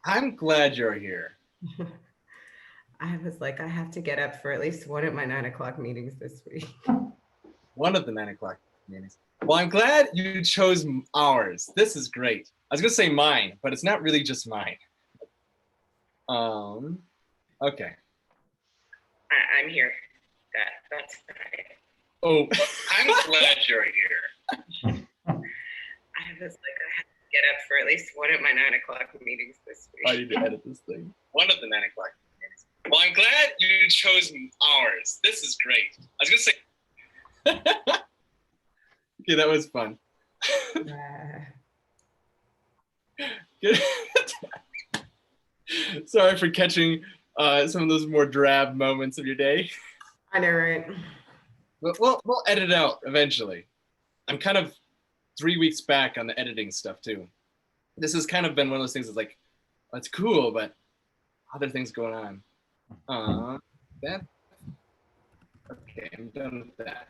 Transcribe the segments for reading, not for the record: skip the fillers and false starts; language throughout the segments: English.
I'm glad you're here. I was like, I have to get up for at least one of my 9 o'clock meetings this week. One of the 9 o'clock meetings. Well, I'm glad you chose ours. This is great. I was gonna say mine, but it's not really just mine. Okay. I'm here. That's right. Oh, I'm glad you're here. I was like, I have to get up for at least one of my 9 o'clock meetings this week. I need to edit this thing. One of the 9 o'clock meetings. Well, I'm glad you chose ours. This is great. I was gonna say. Okay, that was fun. Sorry for catching some of those more drab moments of your day. I know, right? We'll edit it out eventually. I'm kind of 3 weeks back on the editing stuff too. This has kind of been one of those things that's like, that's cool, but other things going on. That. Okay, I'm done with that.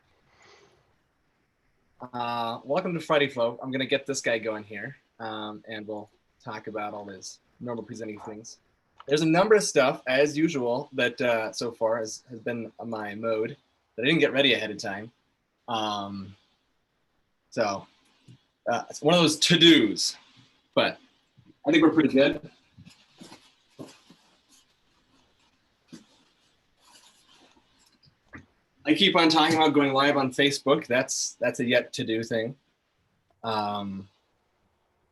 Welcome to Friday Flow. I'm gonna get this guy going here, and we'll talk about all his normal presenting things. There's a number of stuff, as usual, that so far has been my mode that I didn't get ready ahead of time. So it's one of those to-dos, but I think we're pretty good. I keep on talking about going live on Facebook. That's a yet to do thing.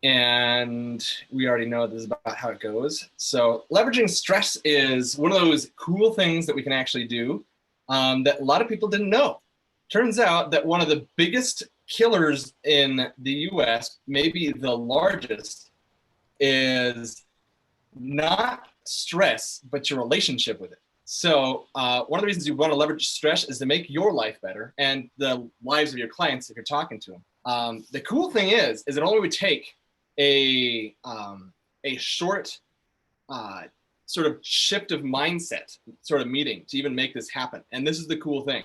And we already know this is about how it goes. So leveraging stress is one of those cool things that we can actually do that a lot of people didn't know. Turns out that one of the biggest killers in the US, maybe the largest, is not stress, but your relationship with it. So one of the reasons you want to leverage stress is to make your life better and the lives of your clients if you're talking to them. The cool thing is it only would take a short sort of shift of mindset sort of meeting to even make this happen. And this is the cool thing,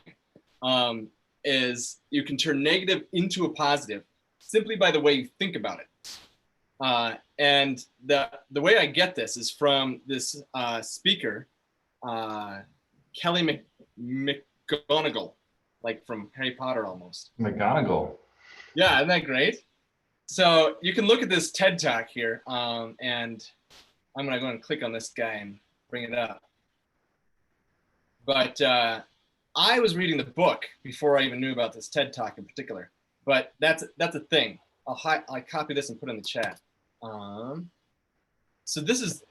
is you can turn negative into a positive simply by the way you think about it. And the way I get this is from this speaker, Kelly McGonagall, like from Harry Potter almost. McGonagall. Yeah, isn't that great? So you can look at this TED Talk here, and I'm gonna go and click on this guy and bring it up. But I was reading the book before I even knew about this TED Talk in particular. But that's a thing. I'll copy this and put it in the chat. So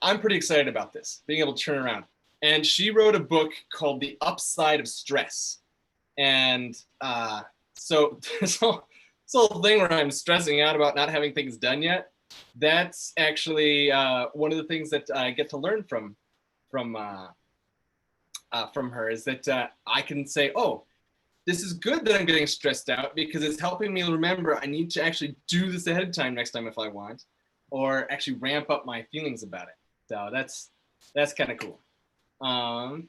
I'm pretty excited about this, being able to turn around. And she wrote a book called The Upside of Stress. And so this whole thing where I'm stressing out about not having things done yet, that's actually one of the things that I get to learn from her, is that I can say, oh, this is good that I'm getting stressed out because it's helping me remember I need to actually do this ahead of time next time if I want, or actually ramp up my feelings about it. So that's kind of cool. I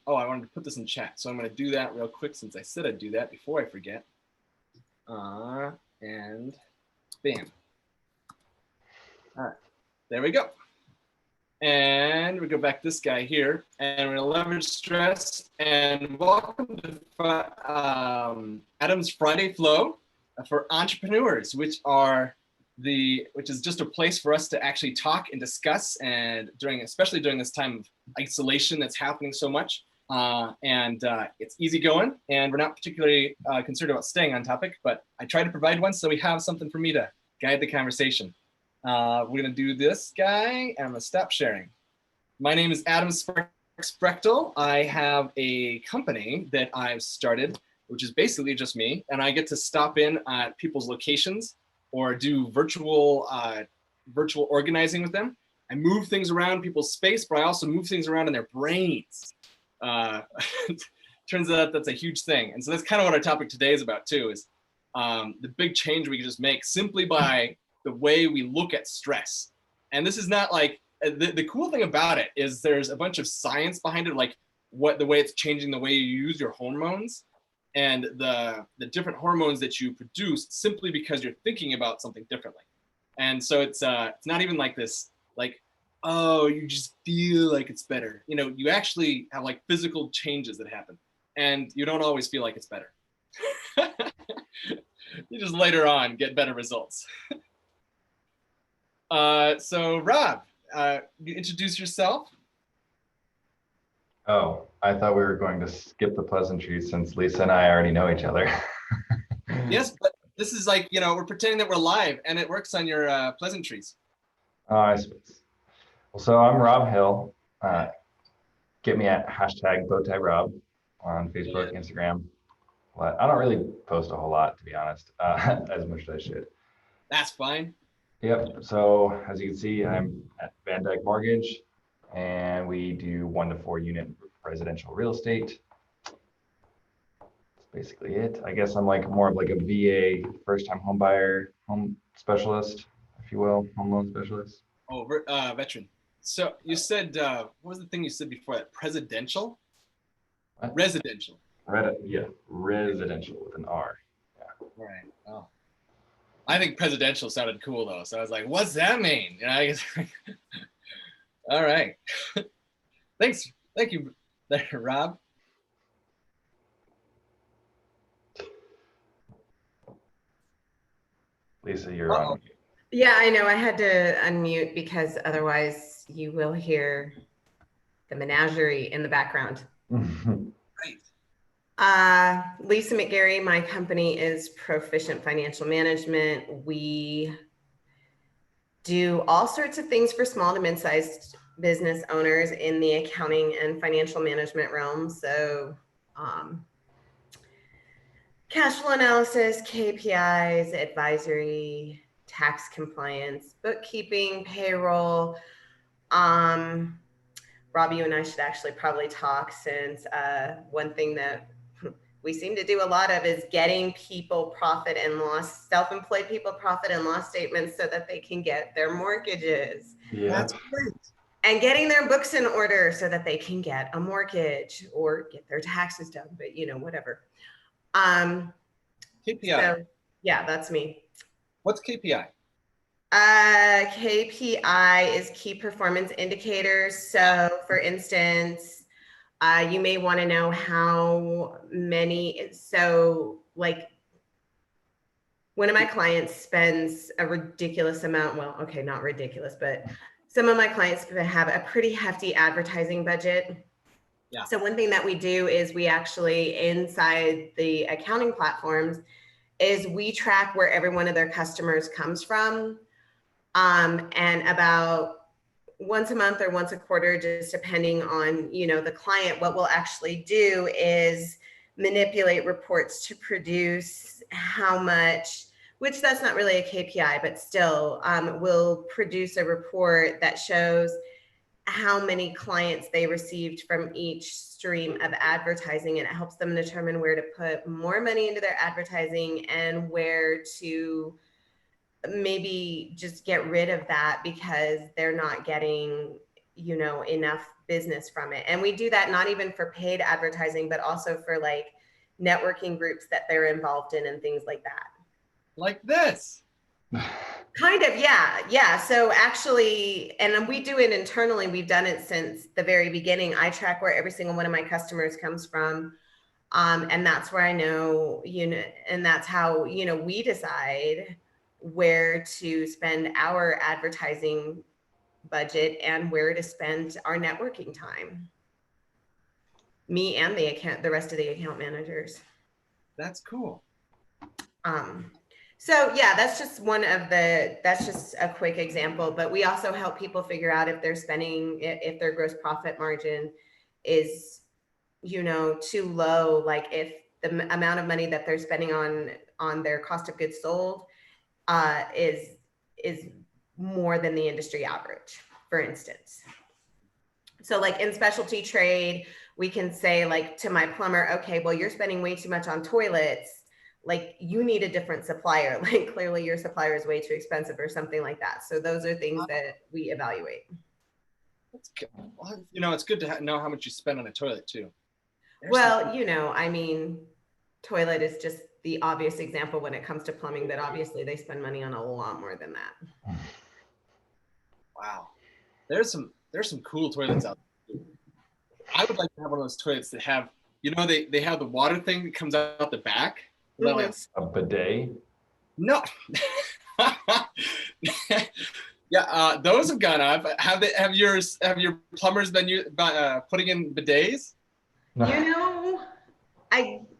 wanted to put this in chat, so I'm going to do that real quick since I said I'd do that before I forget. And bam. All right, there we go. And we go back to this guy here, and we're gonna leverage stress. And welcome to Adam's Friday Flow for entrepreneurs, which is just a place for us to actually talk and discuss, and especially during this time of isolation that's happening so much. It's easy going, and we're not particularly concerned about staying on topic, but I try to provide one so we have something for me to guide the conversation. We're gonna do this guy, and I'm gonna stop sharing. My name is Adam Sprechtel. I have a company that I've started, which is basically just me, and I get to stop in at people's locations or do virtual organizing with them. I move things around people's space, but I also move things around in their brains. Turns out that's a huge thing. And so that's kind of what our topic today is about too, is the big change we can just make simply by the way we look at stress. And this is not like, the cool thing about it is there's a bunch of science behind it, like the way it's changing the way you use your hormones and the different hormones that you produce simply because you're thinking about something differently. And so it's not even like this like, oh, you just feel like it's better. You know, you actually have like physical changes that happen, and you don't always feel like it's better. You just later on get better results. So Rob, you introduce yourself. Oh, I thought we were going to skip the pleasantries since Lisa and I already know each other. Yes, but this is like, you know, we're pretending that we're live and it works on your pleasantries. I suppose. Well, so I'm Rob Hill. Get me at hashtag bowtierob on Facebook, Instagram. But I don't really post a whole lot, to be honest, as much as I should. That's fine. Yep. So as you can see, I'm at Van Dyke Mortgage, and we do 1 to 4 unit residential real estate. That's basically it. I guess I'm like more of like a VA, first time home buyer, home specialist, if you will, home loan specialist. Oh, veteran. So you said, what was the thing you said before that? Presidential? What? Residential. Yeah, residential with an R. Yeah. Right. Oh. I think presidential sounded cool though. So I was like, what's that mean? You know, I guess, all right. Thanks. Thank you, Rob. Lisa, you're on. Yeah, I know. I had to unmute because otherwise you will hear the menagerie in the background. Right. Lisa McGarry, my company is Proficient Financial Management. We do all sorts of things for small to mid-sized business owners in the accounting and financial management realm. So cash flow analysis, KPIs, advisory, tax compliance, bookkeeping, payroll. Rob, you and I should actually probably talk, since one thing that we seem to do a lot of is getting people profit and loss, self-employed people profit and loss statements so that they can get their mortgages. Yeah. That's great. And getting their books in order so that they can get a mortgage or get their taxes done, but you know, whatever. KPI. So yeah, that's me. What's KPI? KPI is key performance indicators. So for instance, you may want to know how many, so like one of my clients spends a ridiculous amount, well, okay, not ridiculous, but some of my clients have a pretty hefty advertising budget. Yeah. So one thing that we do is we actually, inside the accounting platforms, is we track where every one of their customers comes from. And about once a month or once a quarter, just depending on, you know, the client, what we'll actually do is manipulate reports to produce how much, which that's not really a KPI, but still we'll produce a report that shows how many clients they received from each stream of advertising, and it helps them determine where to put more money into their advertising and where to maybe just get rid of that because they're not getting, you know, enough business from it. And we do that not even for paid advertising, but also for like networking groups that they're involved in and things like that. Like this. Kind of, yeah. So actually, and we do it internally. We've done it since the very beginning. I track where every single one of my customers comes from. And that's where I know, you know, and that's how, you know, we decide where to spend our advertising budget and where to spend our networking time. Me and the rest of the account managers. That's cool. So yeah, that's just a quick example, but we also help people figure out if they're spending, if their gross profit margin is, you know, too low, like if the amount of money that they're spending on their cost of goods sold is more than the industry average, for instance. So like in specialty trade, we can say like to my plumber, okay, well, you're spending way too much on toilets. Like you need a different supplier. Like clearly your supplier is way too expensive or something like that. So those are things that we evaluate. That's good. Well, you know, it's good to know how much you spend on a toilet too. Well, you know, I mean, toilet is just the obvious example when it comes to plumbing, but obviously they spend money on a lot more than that. Wow. there's some cool toilets out there. I would like to have one of those toilets that have, they have the water thing that comes out the back. A bidet. No. Yeah, those have gone up. Have your plumbers been putting in bidets?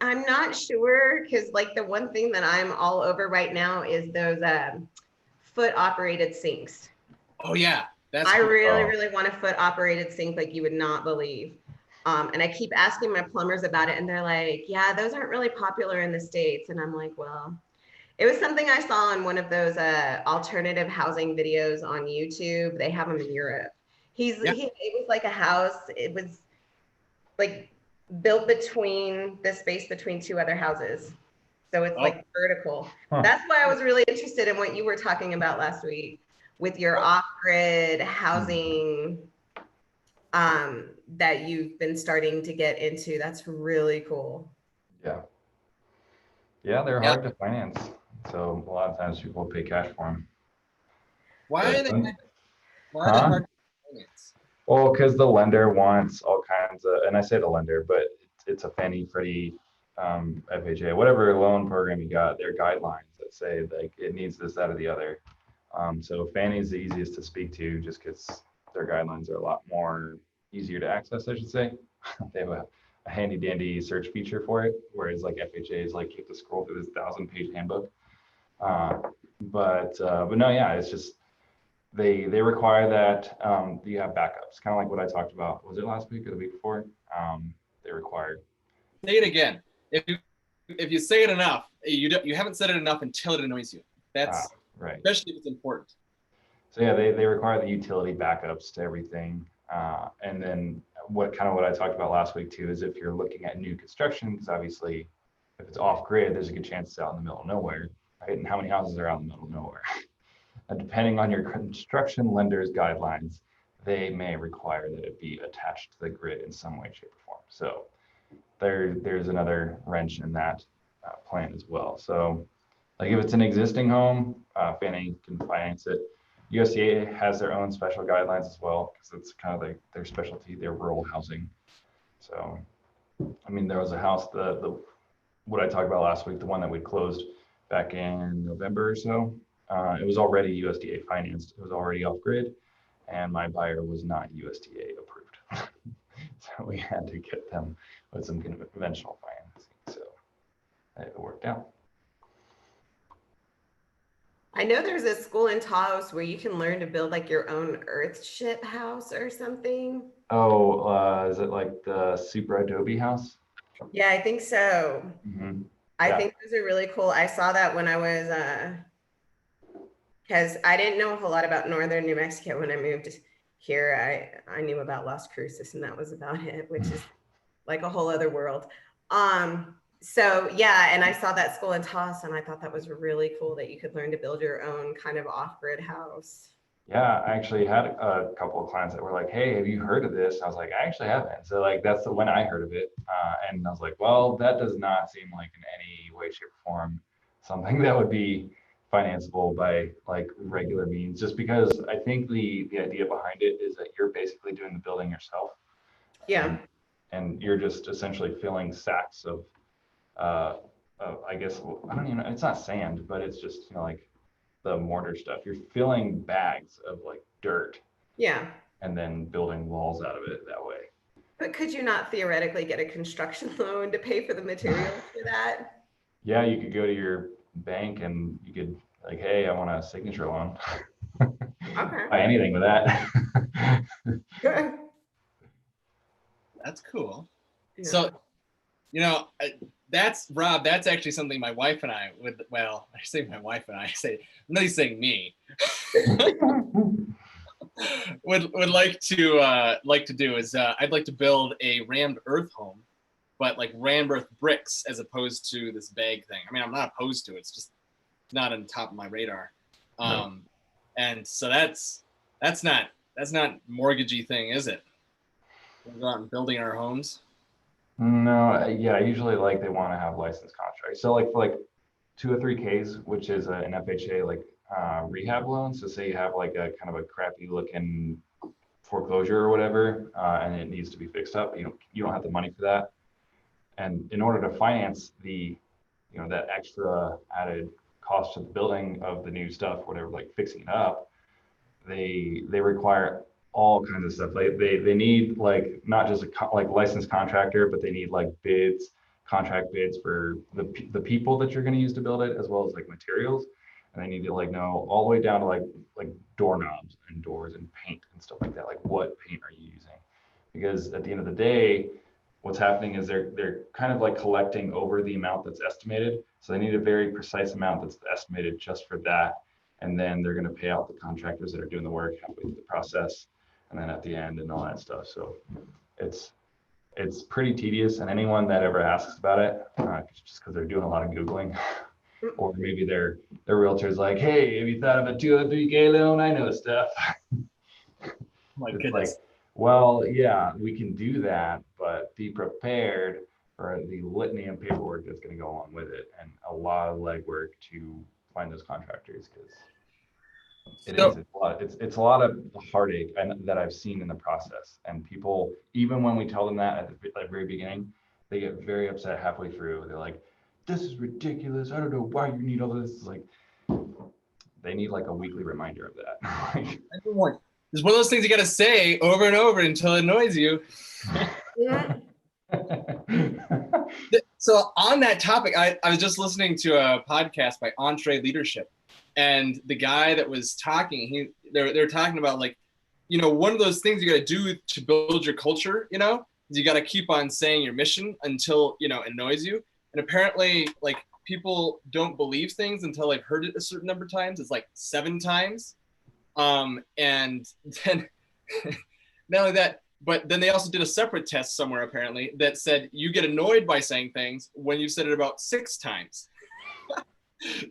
I'm not sure, because like the one thing that I'm all over right now is those foot operated sinks. Oh yeah, I really want a foot operated sink like you would not believe. And I keep asking my plumbers about it, and they're like, yeah, those aren't really popular in the States. And I'm like, well, it was something I saw in one of those alternative housing videos on YouTube. They have them in Europe. It was like a house. It was like built between the space between two other houses. So it's like vertical. Huh. That's why I was really interested in what you were talking about last week with your off-grid housing that you've been starting to get into. That's really cool. Yeah. Yeah, they're hard to finance. So a lot of times people pay cash for them. Why are they hard to finance? Well, because the lender wants all kinds of, and I say the lender, but it's a Fannie, Freddie, FHA, whatever loan program you got, their guidelines that say like it needs this, that, or the other. So Fannie's the easiest to speak to just because their guidelines are a lot more easier to access, I should say. They have a handy dandy search feature for it, whereas like FHA is like you have to scroll through this 1,000-page handbook. But no, yeah, it's just they require that you have backups, kind of like what I talked about. Was it last week or the week before? They require. Say it again. If you say it enough, you haven't said it enough until it annoys you. That's right. Especially if it's important. So yeah, they require the utility backups to everything. And then what I talked about last week too is if you're looking at new construction, because obviously if it's off grid, there's a good chance it's out in the middle of nowhere, right? And how many houses are out in the middle of nowhere? And depending on your construction lender's guidelines, they may require that it be attached to the grid in some way, shape, or form. So there's another wrench in that plan as well. So like if it's an existing home, Fannie can finance it. USDA has their own special guidelines as well, because it's kind of like their specialty, their rural housing. So, I mean, there was a house, what I talked about last week, the one that we closed back in November or so. It was already USDA financed. It was already off grid, and my buyer was not USDA approved. So we had to get them with some conventional financing. So it worked out. I know there's a school in Taos where you can learn to build like your own Earthship house or something. Oh, is it like the Super Adobe house? Yeah, I think so. Mm-hmm. I think those are really cool. I saw that when I was, because I didn't know a whole lot about northern New Mexico when I moved here. I knew about Las Cruces, and that was about it, which is like a whole other world. So yeah, and I saw that school in Taos, and I thought that was really cool that you could learn to build your own kind of off-grid house. Yeah, I actually had a couple of clients that were like, "Hey, have you heard of this?" I was like, "I actually haven't." So like that's when I heard of it, and I was like, "Well, that does not seem like in any way, shape, or form something that would be financeable by like regular means." Just because I think the idea behind it is that you're basically doing the building yourself. Yeah. And you're just essentially filling sacks of, I guess I don't even know. It's not sand, but it's just like the mortar stuff. You're filling bags of like dirt. Yeah. And then building walls out of it that way. But could you not theoretically get a construction loan to pay for the materials for that? Yeah, you could go to your bank and you could like, "Hey, I want a signature loan." Okay. Buy anything with that. That's cool. Yeah. So, that's Rob. That's actually something my wife and I would. Well, I say my wife and I say. I'm not saying me. would like to do is I'd like to build a rammed earth home, but like rammed earth bricks as opposed to this bag thing. I mean, I'm not opposed to it. It's just not on top of my radar. And so that's not mortgagey thing, is it? We're go out and building our homes. No, yeah, usually like they want to have licensed contracts. So like for like 2 or 3Ks, which is an FHA like rehab loan. So say you have like a kind of a crappy looking foreclosure or whatever, and it needs to be fixed up. You don't have the money for that. And in order to finance that extra added cost to the building of the new stuff, whatever, like fixing it up, they require all kinds of stuff. They need like not just like licensed contractor, but they need like contract bids for the people that you're going to use to build it, as well as like materials. And they need to like know all the way down to like doorknobs and doors and paint and stuff like that. Like what paint are you using? Because at the end of the day, what's happening is they're kind of like collecting over the amount that's estimated. So they need a very precise amount that's estimated just for that. And then they're going to pay out the contractors that are doing the work halfway through the process, and then at the end and all that stuff. So it's pretty tedious. And anyone that ever asks about it, just because they're doing a lot of Googling, or maybe their realtor's like, hey, have you thought of a 203K loan? I know stuff. My It's goodness. like, well, yeah, we can do that, but be prepared for the litany of paperwork that's going to go along with it, and a lot of legwork to find those contractors, because it's a lot of heartache that I've seen in the process. And people, even when we tell them that at the very beginning, they get very upset halfway through. They're like, this is ridiculous. I don't know why you need all this. It's like, they need like a weekly reminder of that. It's one of those things you got to say over and over until it annoys you. So on that topic, I was just listening to a podcast by Entree Leadership, and the guy that was talking, they're talking about like, one of those things you got to do to build your culture, is you got to keep on saying your mission until, it annoys you. And apparently like people don't believe things until they've heard it a certain number of times. It's like 7 times. And then not only that, but then they also did a separate test somewhere apparently that said you get annoyed by saying things when you've said it about 6 times.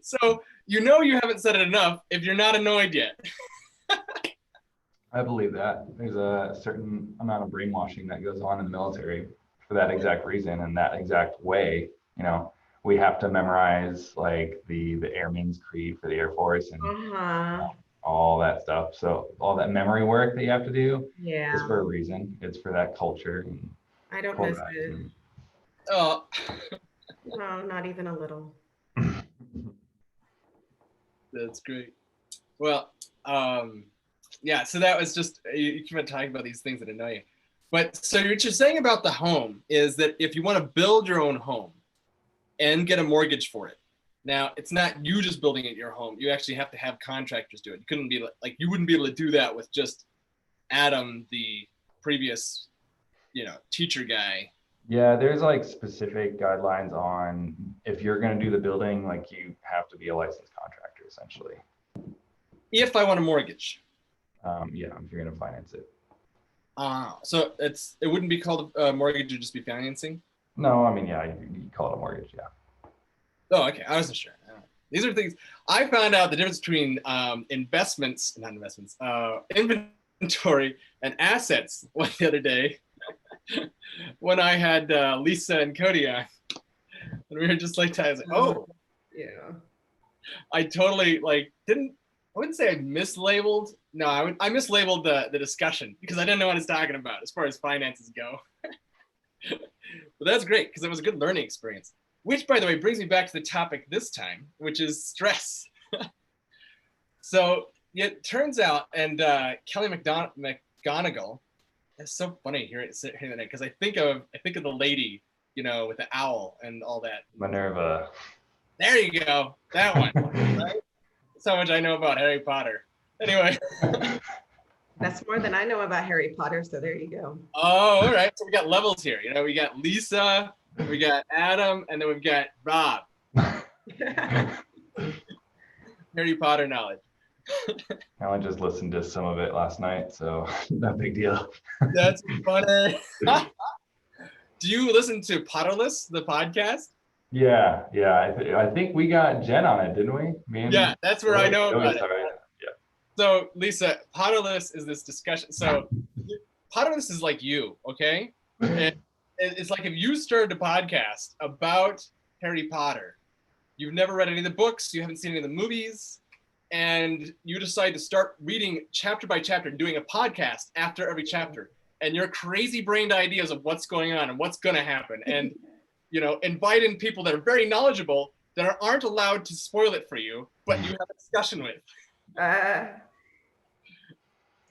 So you haven't said it enough if you're not annoyed yet. I believe that. There's a certain amount of brainwashing that goes on in the military for that exact reason and that exact way. We have to memorize like the Airman's Creed for the Air Force and all that stuff. So all that memory work that you have to do is for a reason. It's for that culture. And I don't miss it. Oh. No, not even a little. That's great. Well, yeah, so that was just, you keep on talking about these things that annoy you. But so what you're saying about the home is that if you want to build your own home and get a mortgage for it, now it's not you just building it your home. You actually have to have contractors do it. You couldn't be like, you wouldn't be able to do that with just Adam, the previous, teacher guy. Yeah, there's like specific guidelines on if you're going to do the building, like you have to be a licensed contractor essentially. If I want a mortgage. Yeah, if you're going to finance it. So it wouldn't be called a mortgage, it would just be financing? No, I mean, yeah, you call it a mortgage, yeah. Oh, okay. I wasn't sure. These are things I found out the difference between inventory and assets the other day when I had Lisa and Cody on. And we were just like, I was like, oh, yeah. I totally I wouldn't say I mislabeled. No, I mislabeled the discussion because I didn't know what I was talking about as far as finances go. But that's great because it was a good learning experience. Which, by the way, brings me back to the topic this time, which is stress. So it turns out, and Kelly McGonigal, it's so funny hearing that because I think of the lady, with the owl and all that. Minerva. There you go, that one. Right? That's how much I know about Harry Potter. Anyway. That's more than I know about Harry Potter, so there you go. Oh, all right. So we got levels here. We got Lisa, we got Adam, and then we've got Rob. Harry Potter knowledge. I only just listened to some of it last night, so no big deal. That's funny. Do you listen to Potterless, the podcast? Yeah. I think we got Jen on it, didn't we? Yeah, that's where I know about it. Yeah. So, Lisa, Potterless is this discussion. So, Potterless is like you, okay? And it's like if you started a podcast about Harry Potter, you've never read any of the books, you haven't seen any of the movies, and you decide to start reading chapter by chapter and doing a podcast after every chapter, and your crazy brained ideas of what's going on and what's going to happen, and invite in people that are very knowledgeable that aren't allowed to spoil it for you, but you have a discussion with.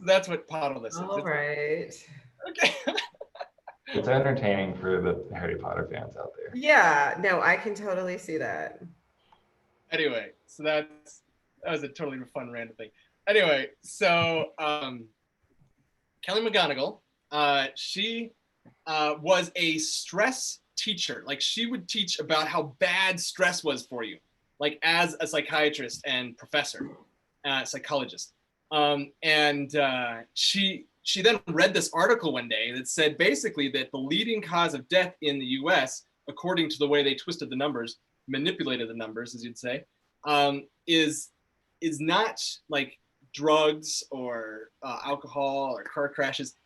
That's what Podless is. All right. Okay. It's entertaining for the Harry Potter fans out there. Yeah, no, I can totally see that. Anyway, so that was a totally fun random thing. Anyway, so Kelly McGonigal, she was a stress teacher. Like, she would teach about how bad stress was for you, like as a psychiatrist and professor, psychologist. She then read this article one day that said basically that the leading cause of death in the US, according to the way they twisted the numbers, manipulated the numbers, as you'd say, is not like drugs or alcohol or car crashes,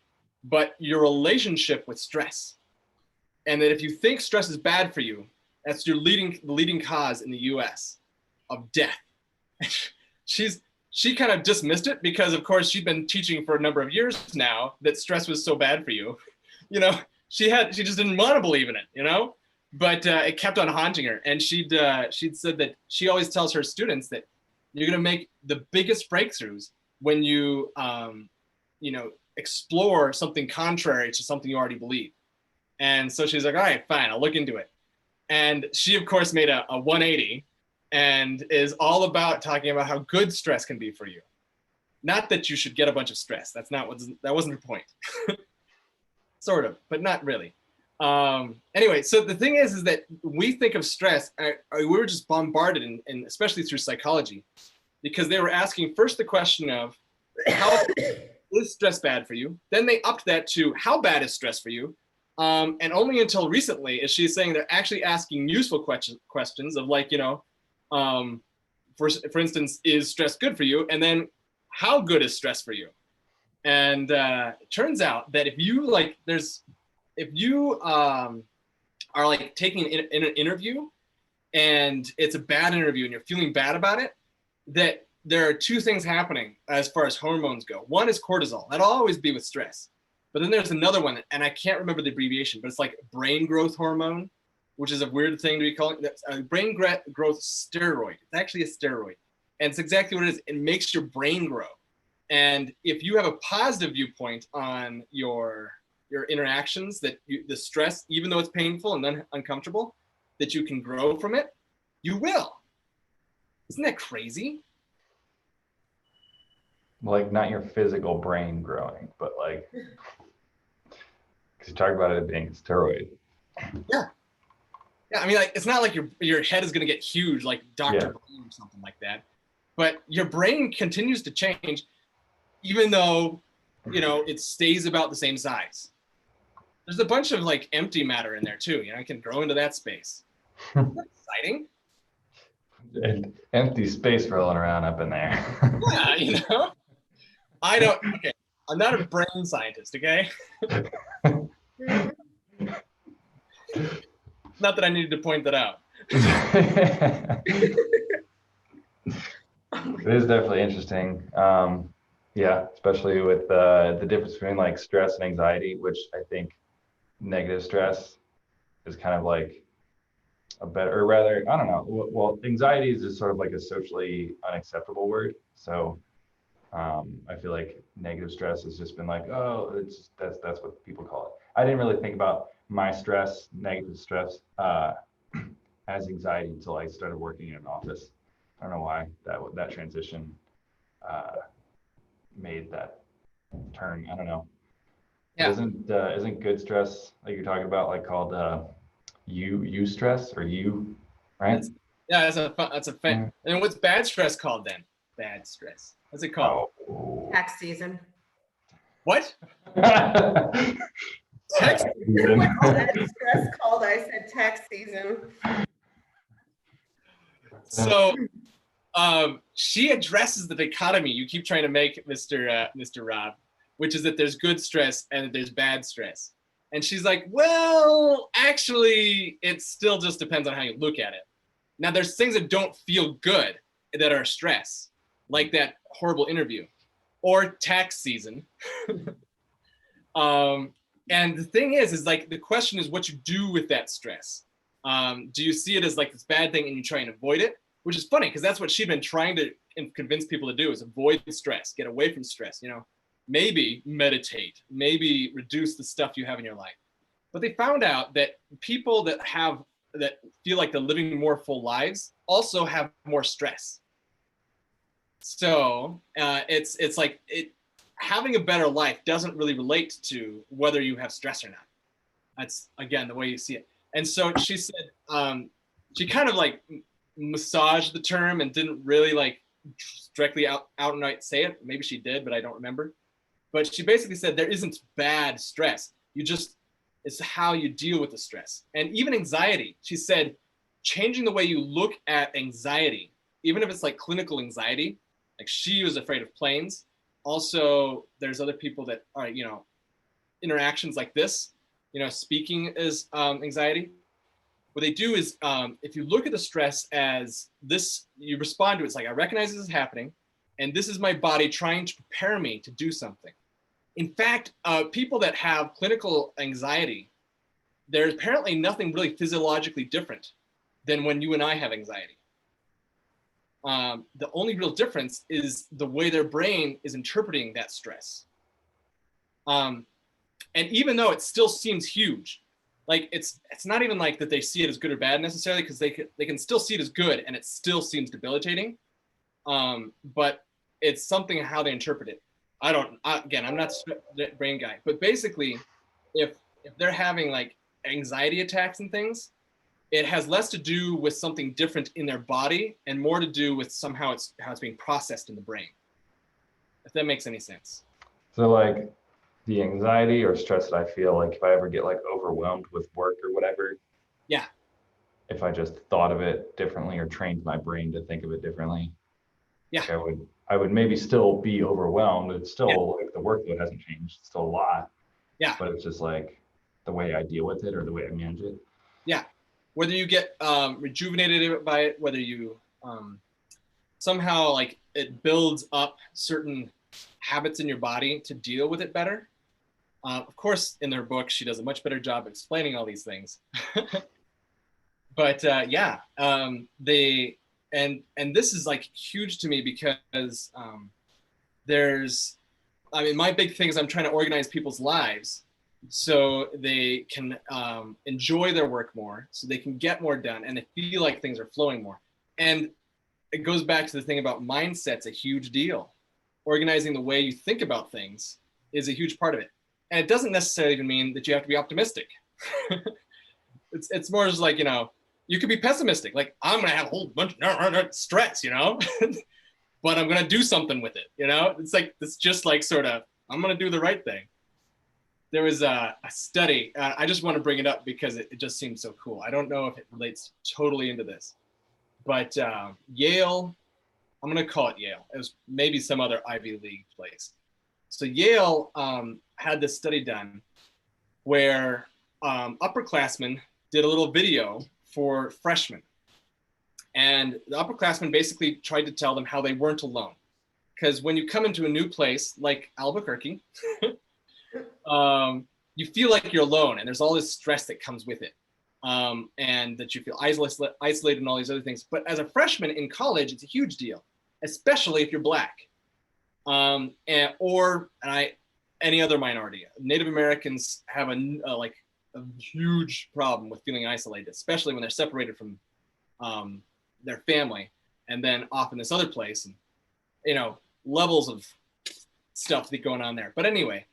but your relationship with stress. And that if you think stress is bad for you, that's the leading cause in the US of death. She kind of dismissed it because, of course, she'd been teaching for a number of years now that stress was so bad for you. She just didn't want to believe in it, but it kept on haunting her. And she'd said that she always tells her students that you're going to make the biggest breakthroughs when you, explore something contrary to something you already believe. And so she's like, all right, fine, I'll look into it. And she, of course, made a 180 and is all about talking about how good stress can be for you. Not that you should get a bunch of stress. That wasn't her point. Sort of, but not really. Anyway, so the thing is that we think of stress, we were just bombarded, and especially through psychology, because they were asking first the question of how is stress bad for you? Then they upped that to how bad is stress for you? And only until recently is she saying they're actually asking useful questions of like, for instance, is stress good for you? And then how good is stress for you? And it turns out that if you are like taking in an interview and it's a bad interview and you're feeling bad about it, that there are two things happening as far as hormones go. One is cortisol. That'll always be with stress. But then there's another one, and I can't remember the abbreviation, but it's like brain growth hormone, which is a weird thing to be calling. That's a brain growth steroid. It's actually a steroid. And it's exactly what it is. It makes your brain grow. And if you have a positive viewpoint on your interactions, that the stress, even though it's painful and uncomfortable, that you can grow from it, you will. Isn't that crazy? Like, not your physical brain growing, but like, because you talk about it being a steroid. Yeah. Yeah, I mean, like, it's not like your head is going to get huge like Dr. Brain or something like that. But your brain continues to change, even though, it stays about the same size. There's a bunch of like empty matter in there too. It can grow into that space. Exciting. And empty space rolling around up in there. Yeah, okay. I'm not a brain scientist, okay? Not that I needed to point that out. It is definitely interesting. Yeah, especially with the difference between like stress and anxiety, which I think negative stress is kind of like a better, or rather, I don't know. Well, anxiety is just sort of like a socially unacceptable word. So I feel like negative stress has just been like, oh, that's what people call it. I didn't really think about my stress, negative stress, as anxiety until I started working in an office. I don't know why that transition made that turn. I don't know. Yeah. Isn't good stress like you're talking about like called eustress or right? That's a fan. Yeah. And what's bad stress called then? Bad stress. What's it called? Oh. Tax season. What? Tax season. That stress called. I said tax season. So she addresses the dichotomy you keep trying to make, Mr. Rob, which is that there's good stress and that there's bad stress. And she's like, well, actually, it still just depends on how you look at it. Now, there's things that don't feel good that are stress. like that horrible interview or tax season. And the thing is like, the question is what you do with that stress. Do you see it as like this bad thing and you try and avoid it? Which is funny because that's what she'd been trying to convince people to do, is avoid stress, get away from stress, you know, maybe meditate, maybe reduce the stuff you have in your life. But they found out that people that feel like they're living more full lives also have more stress. So it's like having a better life doesn't really relate to whether you have stress or not. That's, again, the way you see it. And so she said, she kind of like massaged the term and didn't really like directly out and out say it. Maybe she did, but I don't remember. But she basically said there isn't bad stress. It's how you deal with the stress. And even anxiety, she said, changing the way you look at anxiety, even if it's like clinical anxiety, like she was afraid of planes. Also, there's other people that are, you know, interactions like this, you know, speaking is anxiety. What they do is, if you look at the stress as this, you respond to it. It's like, I recognize this is happening, and this is my body trying to prepare me to do something. In fact, people that have clinical anxiety, there's apparently nothing really physiologically different than when you and I have anxiety. The only real difference is the way their brain is interpreting that stress. And even though it still seems huge, like it's not even like that they see it as good or bad necessarily, because they can still see it as good and it still seems debilitating. But it's something how they interpret it. Again, I'm not a brain guy, but basically, if they're having like anxiety attacks and things, it has less to do with something different in their body and more to do with somehow how it's being processed in the brain. If that makes any sense. So like the anxiety or stress that I feel, like if I ever get like overwhelmed with work or whatever. Yeah. If I just thought of it differently or trained my brain to think of it differently. Yeah. Like I would maybe still be overwhelmed. It's still like the workload hasn't changed. It's still a lot. Yeah. But it's just like the way I deal with it or the way I manage it. Yeah. Whether you get rejuvenated by it, whether you somehow like it builds up certain habits in your body to deal with it better. Of course, in their book, she does a much better job explaining all these things. But yeah, and this is like huge to me because my big thing is I'm trying to organize people's lives so they can enjoy their work more, so they can get more done, and they feel like things are flowing more. And it goes back to the thing about mindset's a huge deal. Organizing the way you think about things is a huge part of it. And it doesn't necessarily even mean that you have to be optimistic. It's more just like, you know, you could be pessimistic. Like, I'm going to have a whole bunch of stress, you know, but I'm going to do something with it. You know, it's just like sort of, I'm going to do the right thing. There was a study. I just want to bring it up because it just seems so cool. I don't know if it relates totally into this, but Yale, I'm going to call it Yale. It was maybe some other Ivy League place. So Yale had this study done where upperclassmen did a little video for freshmen. And the upperclassmen basically tried to tell them how they weren't alone. Because when you come into a new place like Albuquerque, you feel like you're alone and there's all this stress that comes with it. And that you feel isolated and all these other things. But as a freshman in college, it's a huge deal, especially if you're Black. Any other minority. Native Americans have a huge problem with feeling isolated, especially when they're separated from their family and then off in this other place, and you know, levels of stuff that going on there. But anyway,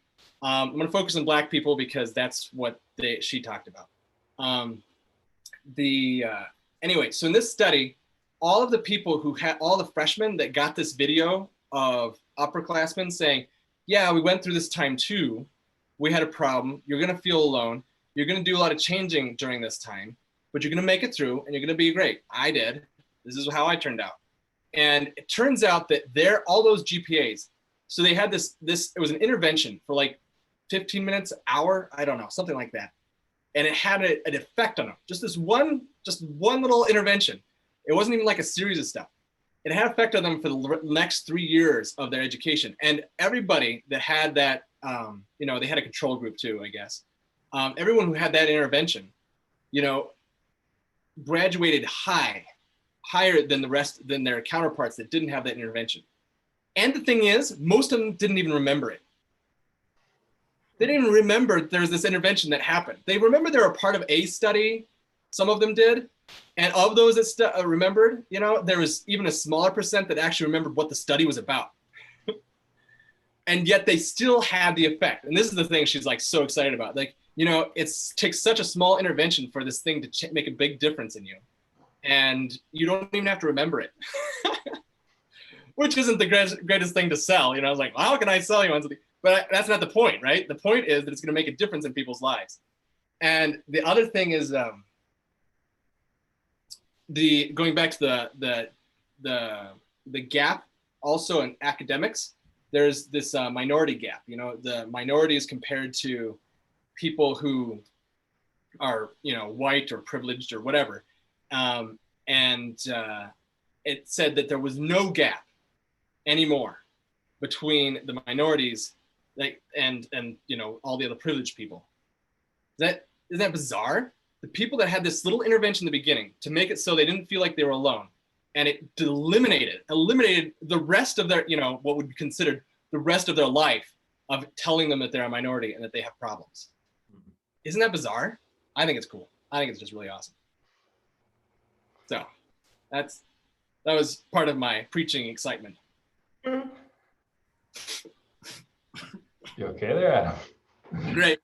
I'm going to focus on Black people because that's what she talked about. Anyway, so in this study, all of the people who had, all the freshmen that got this video of upperclassmen saying, yeah, we went through this time too. We had a problem. You're going to feel alone. You're going to do a lot of changing during this time, but you're going to make it through and you're going to be great. I did. This is how I turned out. And it turns out that all those GPAs, so they had this, it was an intervention for like 15 minutes, hour, I don't know, something like that. And it had an effect on them. Just one little intervention. It wasn't even like a series of stuff. it had effect on them for the next 3 years of their education. And everybody that had that, you know, they had a control group too, I guess. Everyone who had that intervention, you know, graduated higher than than their counterparts that didn't have that intervention. And the thing is, most of them didn't even remember it. They didn't even remember there was this intervention that happened. They remember they were a part of a study. Some of them did. And of those that remembered, you know, there was even a smaller percent that actually remembered what the study was about. And yet they still had the effect. And this is the thing she's like so excited about. Like, you know, it takes such a small intervention for this thing to make a big difference in you. And you don't even have to remember it. Which isn't the greatest thing to sell. You know, I was like, well, how can I sell you on something? But that's not the point, right? The point is that it's going to make a difference in people's lives. And the other thing is going back to the gap also in academics. There's this minority gap. You know, the minorities compared to people who are, you know, white or privileged or whatever. It said that there was no gap anymore between the minorities and you know, all the other privileged people. Isn't that bizarre? The people that had this little intervention in the beginning to make it so they didn't feel like they were alone, and it eliminated the rest of their, you know, what would be considered the rest of their life of telling them that they're a minority and that they have problems. Isn't that bizarre? I think it's cool. I think it's just really awesome. So that was part of my preaching excitement. You okay there, Adam? Great.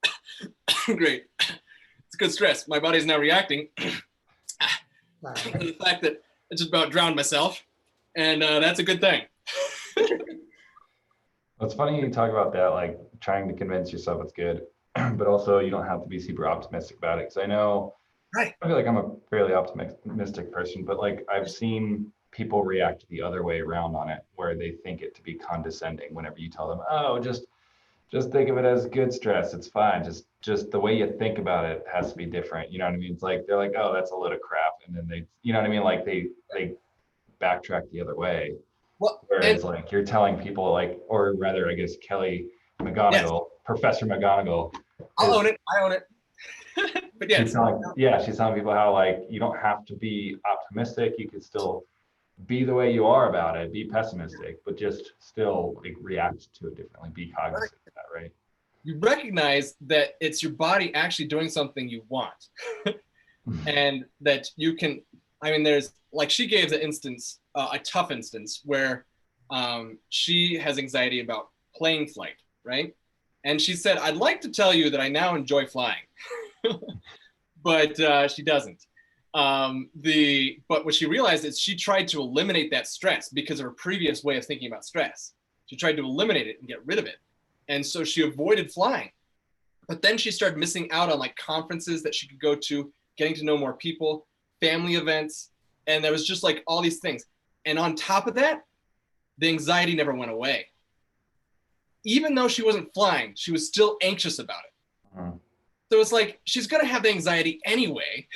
Great. It's good stress. My body's now reacting to the fact that I just about drowned myself. And that's a good thing. It's funny you talk about that, like trying to convince yourself it's good, but also you don't have to be super optimistic about it. Because I know, right. I feel like I'm a fairly optimistic person, but like I've seen people react the other way around on it, where they think it to be condescending whenever you tell them, oh, just think of it as good stress. It's fine. Just the way you think about it has to be different. You know what I mean? It's like, they're like, oh, that's a load of crap. And then they, you know what I mean? Like they backtrack the other way. Well, whereas like you're telling people like, or rather, I guess, Kelly McGonigal, yes. Professor McGonigal. I'll own it. I own it. But yes. She's telling people how like, you don't have to be optimistic. You could still be the way you are about it, be pessimistic, but just still like react to it differently, be cognizant of that, right? You recognize that it's your body actually doing something you want. And that you can, I mean, there's like, she gave the instance, a tough instance where she has anxiety about plane flight, right? And she said, I'd like to tell you that I now enjoy flying, but she doesn't. But what she realized is she tried to eliminate that stress because of her previous way of thinking about stress. She tried to eliminate it and get rid of it. And so she avoided flying. But then she started missing out on like conferences that she could go to, getting to know more people, family events. And there was just like all these things. And on top of that, the anxiety never went away. Even though she wasn't flying, she was still anxious about it. Uh-huh. So it's like, she's going to have the anxiety anyway.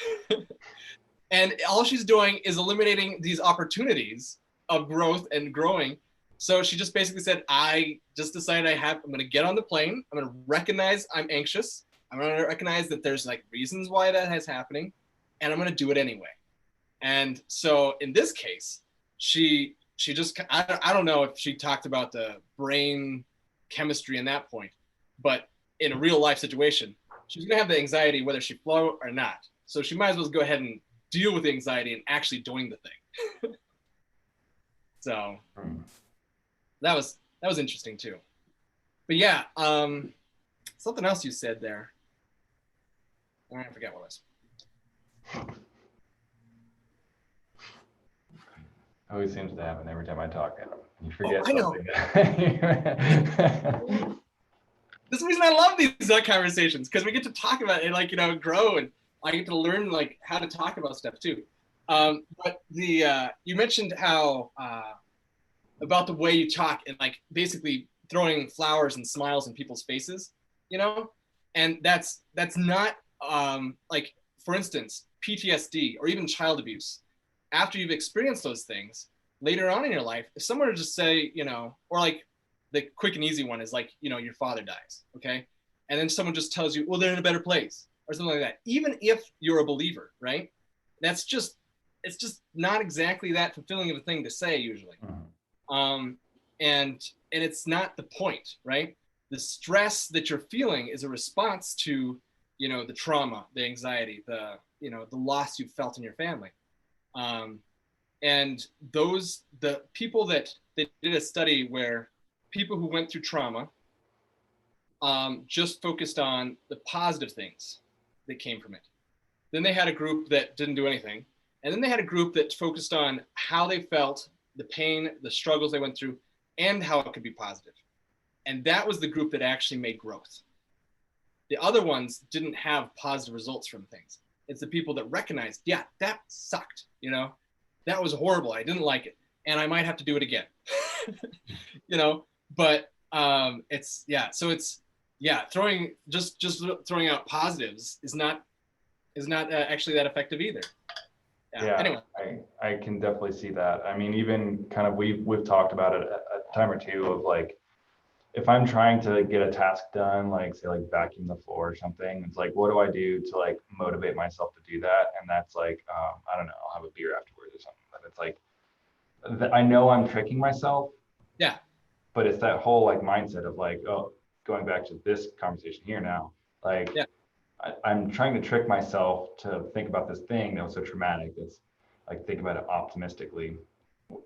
And all she's doing is eliminating these opportunities of growth and growing. So she just basically said, I just decided I'm going to get on the plane. I'm going to recognize I'm anxious. I'm going to recognize that there's like reasons why that is happening. And I'm going to do it anyway. And so in this case, she just, I don't know if she talked about the brain chemistry in that point, but in a real life situation, she's going to have the anxiety whether she flew or not. So she might as well go ahead and deal with the anxiety and actually doing the thing. So that was interesting too. But yeah, something else you said there. I forgot what it was. Always seems to happen every time I talk. You forget something. I know. This is the reason I love these conversations, because we get to talk about it, like, you know, grow, and I get to learn like how to talk about stuff too. But you mentioned how about the way you talk and like basically throwing flowers and smiles in people's faces, you know, and that's not like, for instance, PTSD or even child abuse. After you've experienced those things, later on in your life, if someone would just say, you know, or like the quick and easy one is like, you know, your father dies, okay? And then someone just tells you, well, they're in a better place or something like that. Even if you're a believer, right? It's just not exactly that fulfilling of a thing to say usually. And it's not the point, right? The stress that you're feeling is a response to, you know, the trauma, the anxiety, the, you know, the loss you felt in your family. And the people that they did a study where people who went through trauma just focused on the positive things that came from it. Then they had a group that didn't do anything. And then they had a group that focused on how they felt, the pain, the struggles they went through, and how it could be positive. And that was the group that actually made growth. The other ones didn't have positive results from things. It's the people that recognized, yeah, that sucked, you know, that was horrible. I didn't like it. And I might have to do it again, you know, but throwing out positives is not actually that effective either. Yeah, anyway. I can definitely see that. I mean, even kind of we've talked about it a time or two of like, if I'm trying to get a task done, like say like vacuum the floor or something, it's like, what do I do to like motivate myself to do that? And that's like, I don't know, I'll have a beer afterwards or something. But it's like, I know I'm tricking myself. Yeah. But it's that whole like mindset of like, oh, going back to this conversation here now, like, yeah. I'm trying to trick myself to think about this thing that was so traumatic. It's like, think about it optimistically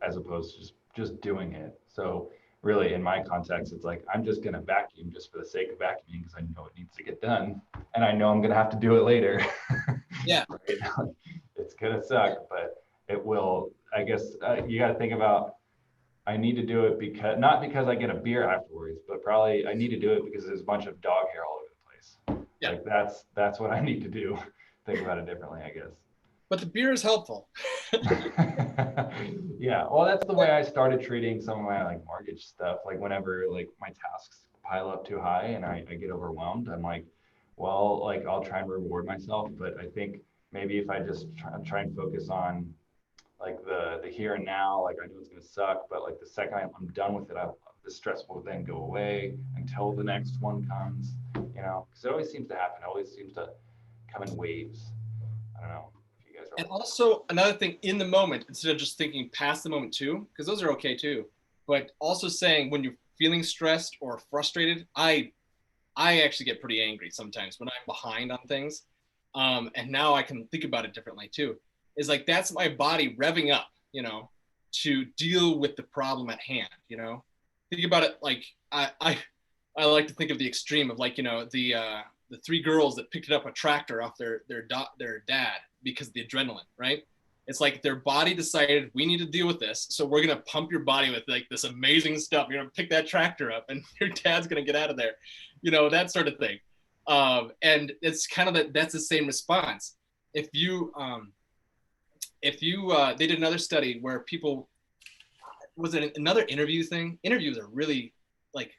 as opposed to just doing it. So really in my context, it's like, I'm just going to vacuum just for the sake of vacuuming because I know it needs to get done. And I know I'm going to have to do it later. Yeah. It's going to suck, but it will. I guess you got to think about, I need to do it not because I get a beer afterwards, but probably I need to do it because there's a bunch of dog hair all over the place. Yeah. Like that's what I need to do. Think about it differently, I guess. But the beer is helpful. Yeah, well, that's the way I started treating some of my like mortgage stuff. Like whenever like my tasks pile up too high and I get overwhelmed, I'm like, well, like I'll try and reward myself. But I think maybe if I just try and focus on like the here and now, like I know it's gonna suck, but like the second I'm done with it, the stress will then go away until the next one comes, you know, because it always seems to happen. It always seems to come in waves. I don't know if you guys are. And also another thing, in the moment, instead of just thinking past the moment too, because those are okay too, but also saying when you're feeling stressed or frustrated, I actually get pretty angry sometimes when I'm behind on things. And now I can think about it differently too. Is like, that's my body revving up, you know, to deal with the problem at hand, you know. Think about it like, I like to think of the extreme of like, you know, the 3 girls that picked up a tractor off their dad because of the adrenaline, right? It's like their body decided, we need to deal with this, so we're gonna pump your body with like this amazing stuff. You're gonna pick that tractor up and your dad's gonna get out of there, you know, that sort of thing. And it's kind of that's the same response. If you they did another study where people, was it another interview thing? Interviews are really like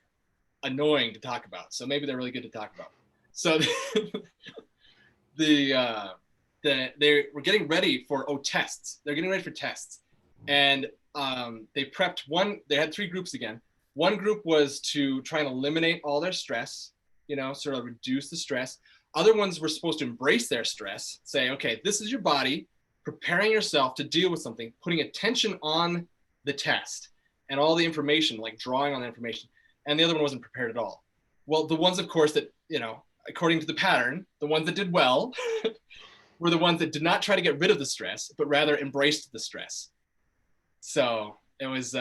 annoying to talk about, so maybe they're really good to talk about. So they were getting ready for tests. They're getting ready for tests, and they prepped they had 3 groups again. One group was to try and eliminate all their stress, you know, sort of reduce the stress. Other ones were supposed to embrace their stress, say, okay, this is your body preparing yourself to deal with something, putting attention on the test and all the information, like drawing on the information. And the other one wasn't prepared at all. Well, the ones, of course, that, you know, according to the pattern, the ones that did well were the ones that did not try to get rid of the stress, but rather embraced the stress. So it was,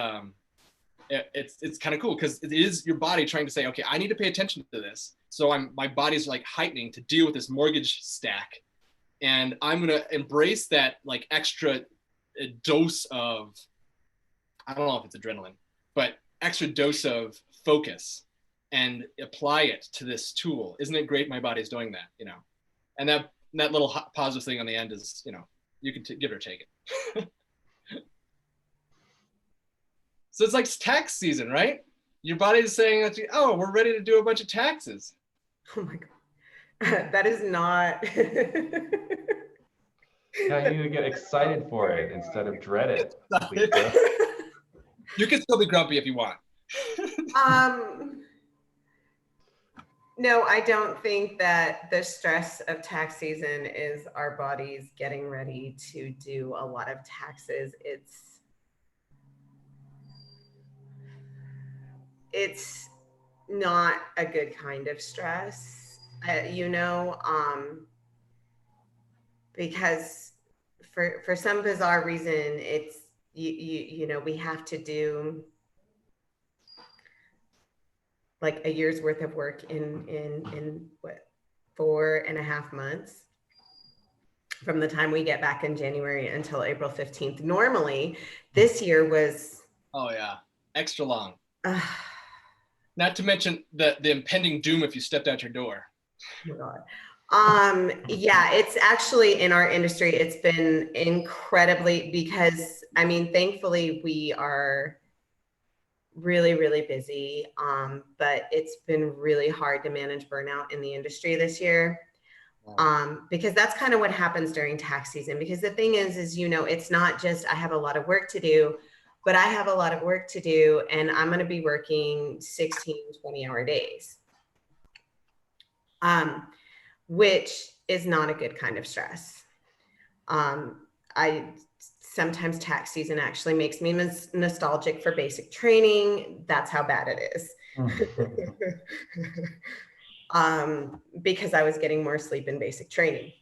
it's kind of cool because it is your body trying to say, okay, I need to pay attention to this. So my body's like heightening to deal with this mortgage stack. And I'm going to embrace that like extra dose of, I don't know if it's adrenaline, but extra dose of focus and apply it to this tool. Isn't it great my body's doing that, you know? And that little positive thing on the end is, you know, you can give it or take it. So it's like tax season, right? Your body is saying, that oh, we're ready to do a bunch of taxes. Oh my God. That is not. Yeah, you need to get excited for it instead of dread it. You can still be grumpy if you want. No, I don't think that the stress of tax season is our bodies getting ready to do a lot of taxes. It's not a good kind of stress, because for some bizarre reason, it's, we have to do like a year's worth of work in what, 4.5 months from the time we get back in January until April 15th. Normally, this year was Oh yeah, extra long. Not to mention the impending doom if you stepped out your door. Oh my God. Yeah, it's actually in our industry, it's been incredibly, because I mean, thankfully we are really, really busy. But it's been really hard to manage burnout in the industry this year. Because that's kind of what happens during tax season. Because the thing is, it's not just I have a lot of work to do, but I have a lot of work to do and I'm going to be working 16, 20-hour days, which is not a good kind of stress. Sometimes tax season actually makes me nostalgic for basic training. That's how bad it is. Because I was getting more sleep in basic training.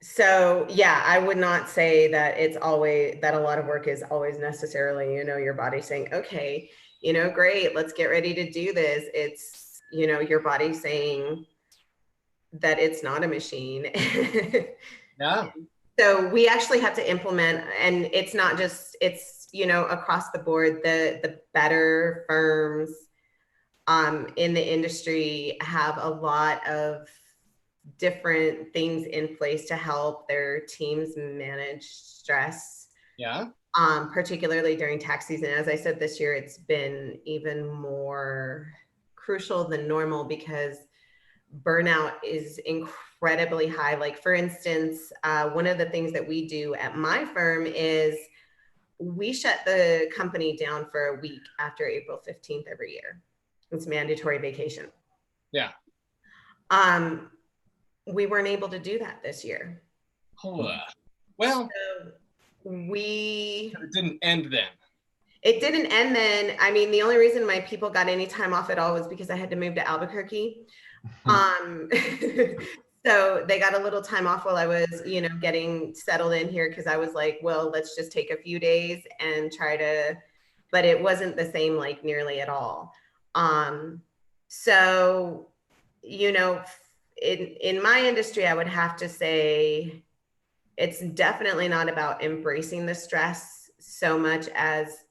So yeah, I would not say that that a lot of work is always necessarily, your body saying, okay, great, let's get ready to do this. It's, your body saying that it's not a machine. Yeah. So we actually have to implement, and it's not just, it's, across the board, the better firms in the industry have a lot of different things in place to help their teams manage stress. Yeah. Particularly during tax season. As I said, this year it's been even more crucial than normal because burnout is incredibly high. Like for instance, one of the things that we do at my firm is we shut the company down for a week after April 15th every year. It's mandatory vacation. Yeah. We weren't able to do that this year. Well, so it didn't end then. It didn't end then. I mean, the only reason my people got any time off at all was because I had to move to Albuquerque. So they got a little time off while I was, getting settled in here, because I was like, well, let's just take a few days and try to, but it wasn't the same, like nearly at all. So, in my industry, I would have to say it's definitely not about embracing the stress so much as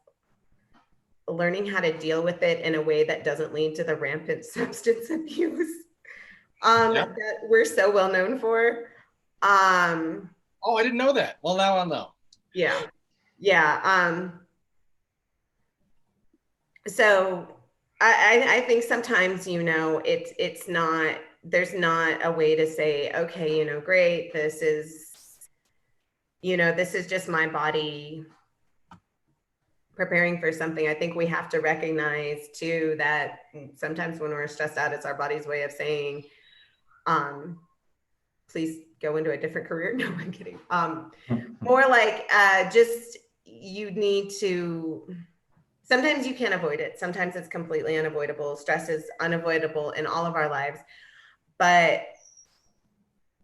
learning how to deal with it in a way that doesn't lead to the rampant substance abuse that we're so well known for. Oh, I didn't know that. Well, now I'll know. Yeah. So I think sometimes, it's not, there's not a way to say, okay, great, this is just my body preparing for something. I think we have to recognize too that sometimes when we're stressed out, it's our body's way of saying, please go into a different career. No, I'm kidding. More like just you need to, sometimes you can't avoid it. Sometimes it's completely unavoidable. Stress is unavoidable in all of our lives, but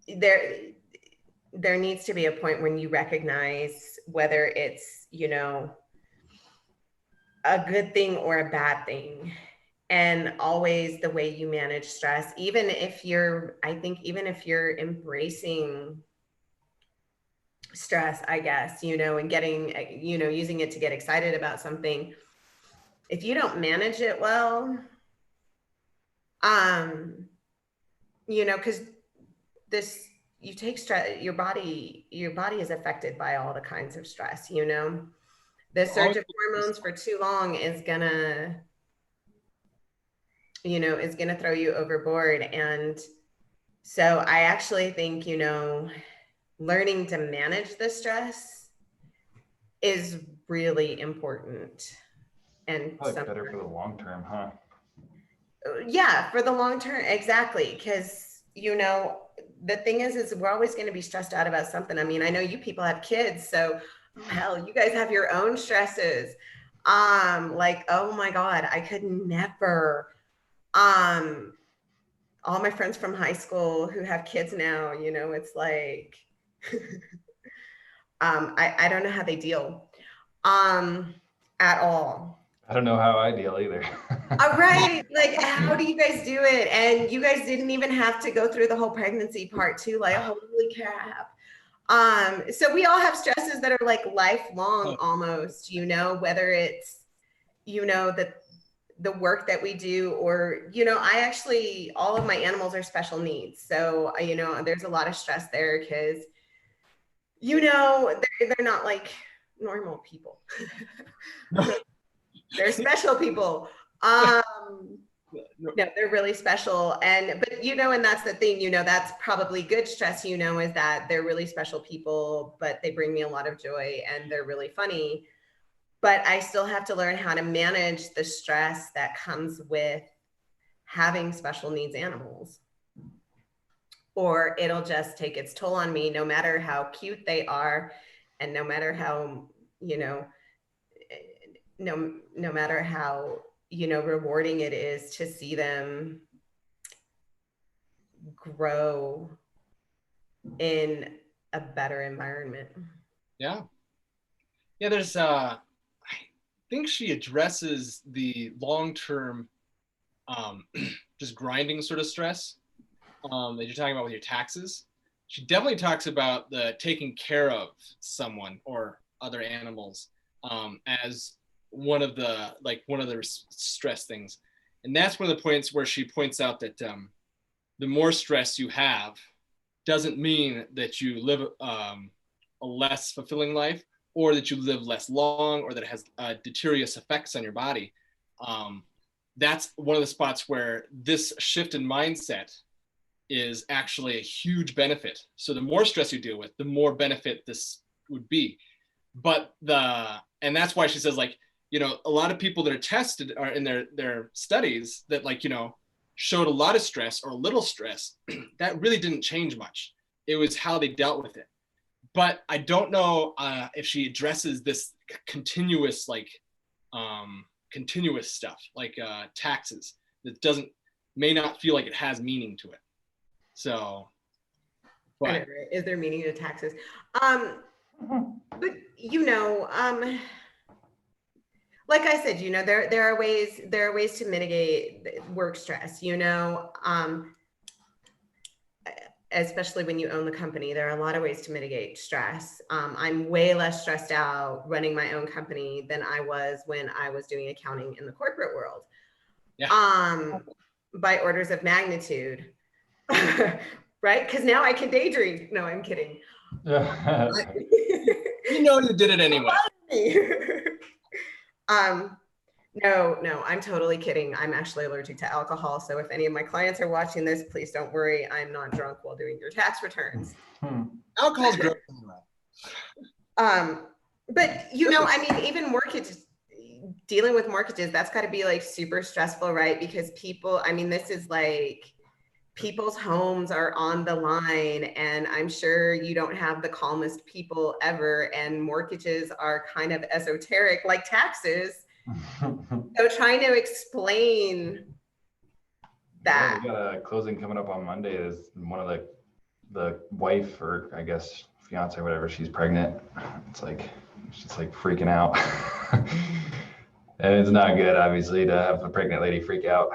there needs to be a point when you recognize whether it's, a good thing or a bad thing. And always the way you manage stress, even if you're embracing stress, I guess, and getting, using it to get excited about something, if you don't manage it well, because you take stress, your body is affected by all the kinds of stress, the surge of hormones for too long is gonna throw you overboard. And so I actually think, learning to manage the stress is really important. And Probably better for the long term, huh? yeah, for the long term, exactly. Because, you know, the thing is we're always going to be stressed out about something. I mean, I know you people have kids, so hell, you guys have your own stresses. Like, oh my God, I could never. All my friends from high school who have kids now, you know, it's like, I don't know how they deal, at all. I don't know how I deal either. All right. Like, how do you guys do it? And you guys didn't even have to go through the whole pregnancy part too. Like, holy crap. So we all have stresses that are like lifelong almost, you know, whether it's, you know, the work that we do, or, you know, I actually, all of my animals are special needs. So, you know, there's a lot of stress there because, you know, they're not like normal people. They're special people. No, they're really special. But you know, and that's the thing, you know, that's probably good stress, you know, is that they're really special people, but they bring me a lot of joy and they're really funny. But I still have to learn how to manage the stress that comes with having special needs animals, or it'll just take its toll on me, no matter how cute they are. And no matter how, you know, no matter how, you know, rewarding it is to see them grow in a better environment. Yeah. Yeah, there's I think she addresses the long-term just grinding sort of stress that you're talking about with your taxes. She definitely talks about the taking care of someone or other animals as one of the stress things. And that's one of the points where she points out that the more stress you have doesn't mean that you live a less fulfilling life, or that you live less long, or that it has deleterious effects on your body. That's one of the spots where this shift in mindset is actually a huge benefit. So the more stress you deal with, the more benefit this would be. And that's why she says, like, you know, a lot of people that are tested are in their studies that, like, you know, showed a lot of stress or a little stress, that really didn't change much. It was how they dealt with it. But I don't know if she addresses this continuous stuff, like taxes, that may not feel like it has meaning to it. So, but is there meaning to taxes? But you know, like I said, you know, there are ways to mitigate work stress, you know, especially when you own the company. There are a lot of ways to mitigate stress. I'm way less stressed out running my own company than I was when I was doing accounting in the corporate world. Yeah. By orders of magnitude. Right? Because now I can daydream. No, I'm kidding. You know, you did it anyway. No, I'm totally kidding. I'm actually allergic to alcohol. So if any of my clients are watching this, please don't worry. I'm not drunk while doing your tax returns. Alcohol's gross anyway. But you know, I mean, even mortgages, dealing with mortgages, that's got to be like super stressful, right? Because people, I mean, this is like, people's homes are on the line, and I'm sure you don't have the calmest people ever, and mortgages are kind of esoteric like taxes. So trying to explain that. We got a closing coming up on Monday. Is one of the wife, or I guess fiance or whatever, she's pregnant. It's like she's like freaking out. And it's not good, obviously, to have a pregnant lady freak out.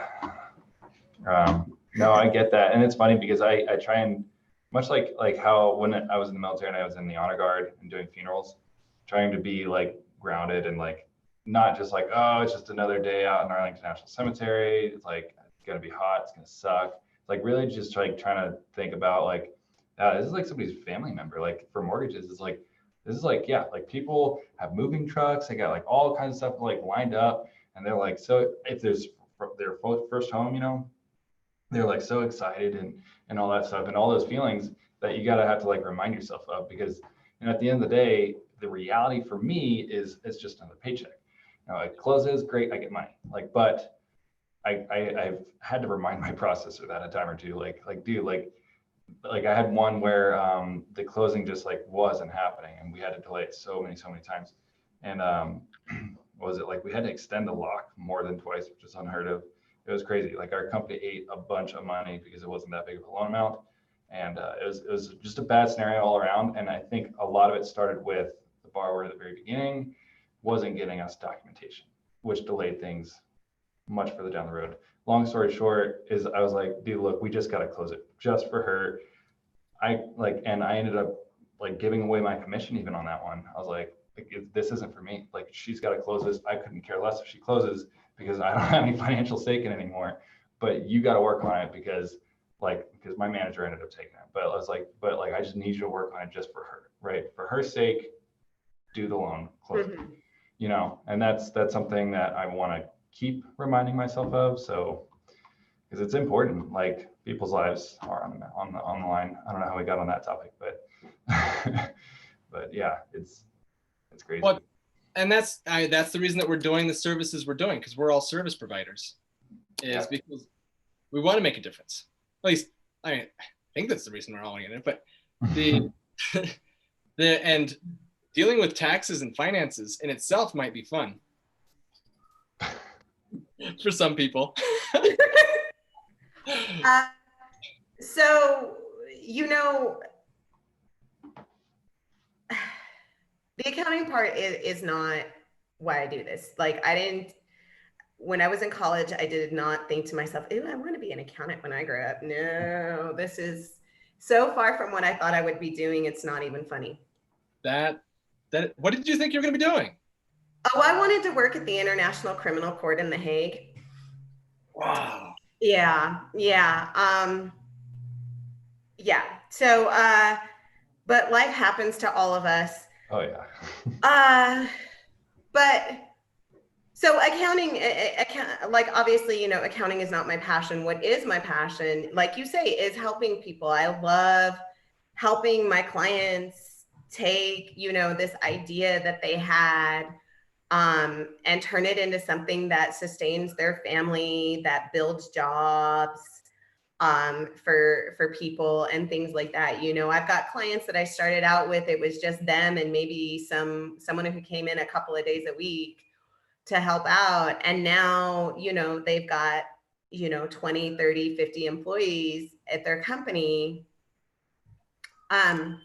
No, I get that. And it's funny because I try and, much like how when I was in the military and I was in the honor guard and doing funerals, trying to be like grounded and like not just like, oh, it's just another day out in Arlington National Cemetery. It's like, it's gonna be hot, it's gonna suck. Like really just like trying to think about like, this is like somebody's family member. Like for mortgages, it's like, this is like, yeah, like people have moving trucks, they got like all kinds of stuff like lined up, and they're like, so if there's their first home, you know, they're like so excited and all that stuff and all those feelings that you gotta have to like remind yourself of, because, you know, at the end of the day, the reality for me is it's just another paycheck. You know, it closes, great, I get money. Like, but I've had to remind my processor that a time or two, dude, like I had one where the closing just like wasn't happening, and we had to delay it so many times. And what was it like? We had to extend the lock more than twice, which is unheard of. It was crazy. Like our company ate a bunch of money because it wasn't that big of a loan amount, and it was just a bad scenario all around. And I think a lot of it started with the borrower at the very beginning wasn't getting us documentation, which delayed things much further down the road. Long story short is I was like, dude, look, we just got to close it just for her. And I ended up like giving away my commission even on that one. I was like, this isn't for me. Like, she's got to close this. I couldn't care less if she closes because I don't have any financial stake in it anymore. But you got to work on it because my manager ended up taking it. But I was like, I just need you to work on it just for her, right? For her sake, do the loan, close it. You know, and that's something that I want to keep reminding myself of. So, because it's important, like people's lives are on the line. I don't know how we got on that topic, but but yeah, it's crazy. Well, and that's the reason that we're doing the services we're doing, because we're all service providers, because we want to make a difference. At least, I think that's the reason we're all in it. But and dealing with taxes and finances in itself might be fun for some people. So, you know, the accounting part is not why I do this. Like, when I was in college, I did not think to myself, "Ew, I want to be an accountant when I grow up." No, this is so far from what I thought I would be doing. It's not even funny. What did you think you were going to be doing? Oh, I wanted to work at the International Criminal Court in The Hague. Wow. Yeah. So, but life happens to all of us. Oh yeah. But so accounting, like obviously, you know, accounting is not my passion. What is my passion, like you say, is helping people. I love helping my clients take, you know, this idea that they had and turn it into something that sustains their family, that builds jobs for people and things like that. You know, I've got clients that I started out with, it was just them and maybe someone who came in a couple of days a week to help out. And now, you know, they've got, you know, 20, 30, 50 employees at their company. And,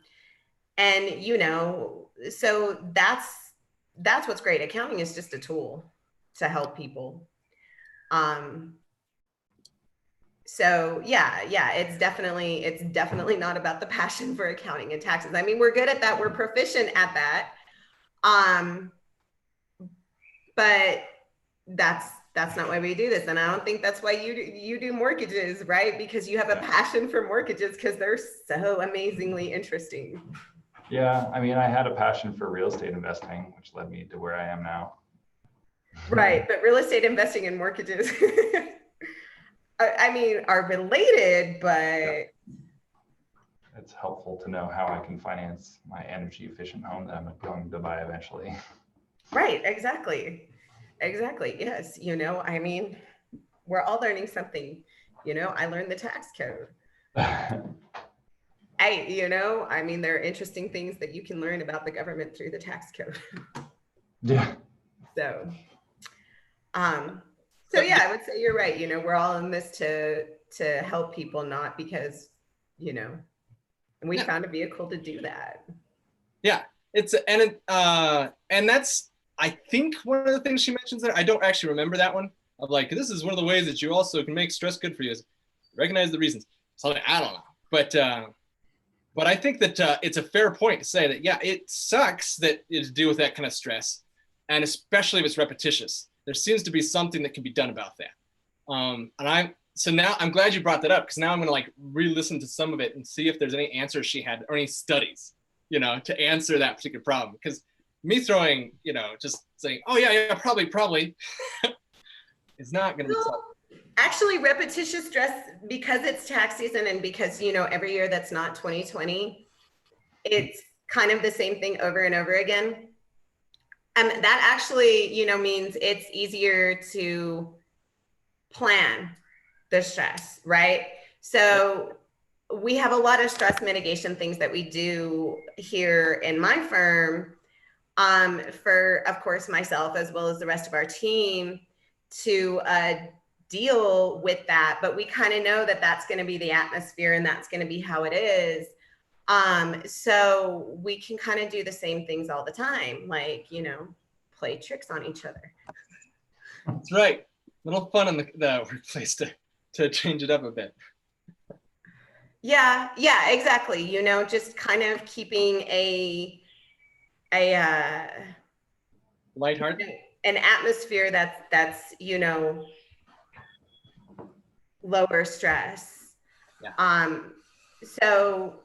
you know, so that's what's great. Accounting is just a tool to help people. So yeah, it's definitely not about the passion for accounting and taxes. I mean, we're good at that. We're proficient at that. But that's not why we do this. And I don't think that's why you do mortgages, right? Because you have a passion for mortgages because they're so amazingly interesting. Yeah, I mean, I had a passion for real estate investing, which led me to where I am now. Right, but real estate investing and mortgages, I mean, are related, but it's helpful to know how I can finance my energy efficient home that I'm going to buy eventually. Right, exactly. Yes, you know, I mean, we're all learning something. You know, I learned the tax code. You know, I mean, there are interesting things that you can learn about the government through the tax code. Yeah. So yeah, I would say you're right. You know, we're all in this to help people, not because, you know, and we found a vehicle to do that. Yeah, and that's, I think, one of the things she mentions there. I don't actually remember that one. Of like, this is one of the ways that you also can make stress good for you is recognize the reasons. So I don't know, but I think that it's a fair point to say that, yeah, it sucks that it's to do with that kind of stress, and especially if it's repetitious. There seems to be something that can be done about that. So now I'm glad you brought that up, because now I'm going to like re-listen to some of it and see if there's any answers she had or any studies, you know, to answer that particular problem. Because me throwing, you know, just saying, oh yeah, probably is not going to be solved. Actually, repetitious stress, because it's tax season and because, you know, every year that's not 2020, kind of the same thing over and over again. That actually, means it's easier to plan the stress, right? So we have a lot of stress mitigation things that we do here in my firm, for, of course, myself as well as the rest of our team to deal with that. But we kind of know that that's going to be the atmosphere and that's going to be how it is. So we can kind of do the same things all the time, like, play tricks on each other. That's right. A little fun in the workplace to change it up a bit. Yeah, exactly. Just kind of keeping a lighthearted, an atmosphere that's lower stress. Yeah. So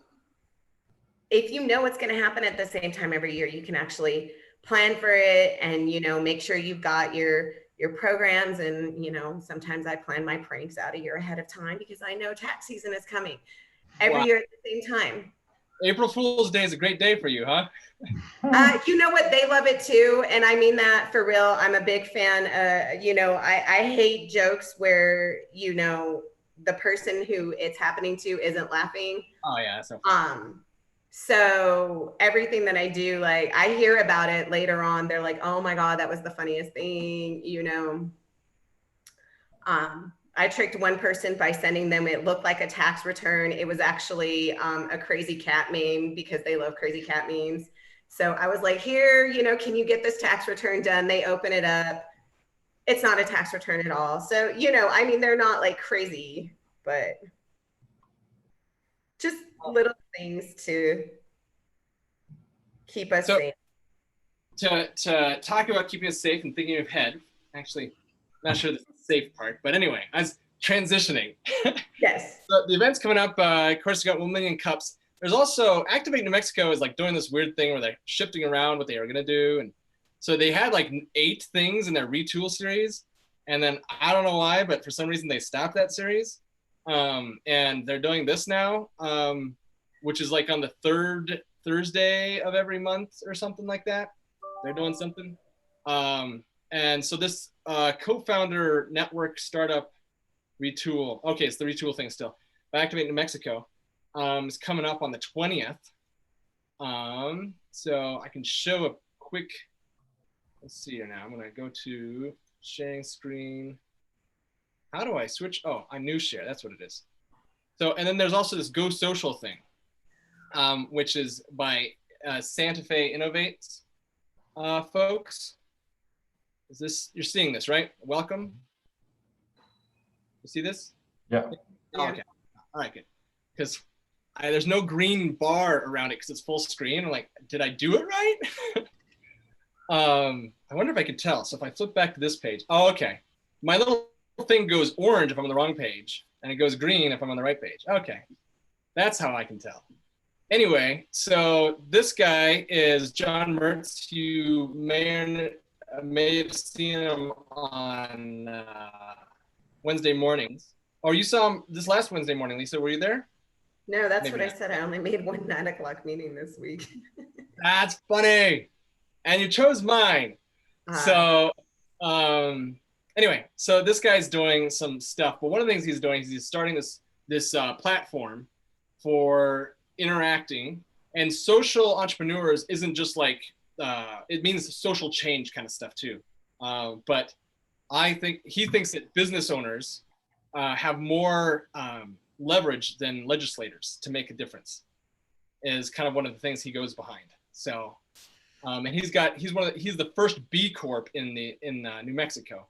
if you know what's going to happen at the same time every year, you can actually plan for it and make sure you've got your programs. And sometimes I plan my pranks out a year ahead of time because I know tax season is coming every year at the same time. April Fool's Day is a great day for you, huh? You know what? They love it too. And I mean that for real. I'm a big fan. I hate jokes where, the person who it's happening to isn't laughing. Oh yeah. That's no fun. So everything that I do, like I hear about it later on. They're like, oh my God, that was the funniest thing, I tricked one person by sending them, it looked like a tax return. It was actually a crazy cat meme because they love crazy cat memes. So I was like, here, can you get this tax return done? They open it up. It's not a tax return at all. So, they're not like crazy, but just little things to keep us safe. To talk about keeping us safe and thinking ahead, actually, not sure the safe part, but anyway, as transitioning. Yes. So the event's coming up. Of course, you got 1 million cups. There's also Activate New Mexico is like doing this weird thing where they're shifting around what they are going to do. And so they had like 8 things in their retool series. And then I don't know why, but for some reason they stopped that series. And they're doing this now, which is like on the 3rd Thursday of every month or something like that. They're doing something. And so this co-founder network startup retool. Okay, it's the retool thing still. But Activate New Mexico is coming up on the 20th. So I can show a quick, let's see here now. I'm going to go to sharing screen. How do I switch? Oh, I new share. That's what it is. So, and then there's also this Go Social thing, which is by Santa Fe Innovates folks. Is this, you're seeing this, right? Welcome. You see this? Yeah. Oh, okay. All right, good. Because there's no green bar around it because it's full screen. I'm like, did I do it right? I wonder if I could tell. So if I flip back to this page, oh, okay. My little thing goes orange if I'm on the wrong page, and it goes green if I'm on the right page. Okay, that's how I can tell. Anyway, so this guy is John Mertz. You may have seen him on Wednesday mornings. Oh, you saw him this last Wednesday morning, Lisa. Were you there? No, that's maybe what not. I said. I only made one 9 o'clock meeting this week. That's funny. And you chose mine. So anyway, so this guy's doing some stuff. But one of the things he's doing is he's starting this platform for interacting. And social entrepreneurs isn't just like, it means social change kind of stuff too. But I think he thinks that business owners have more leverage than legislators to make a difference, is kind of one of the things he goes behind. So, and he's the first B Corp in New Mexico.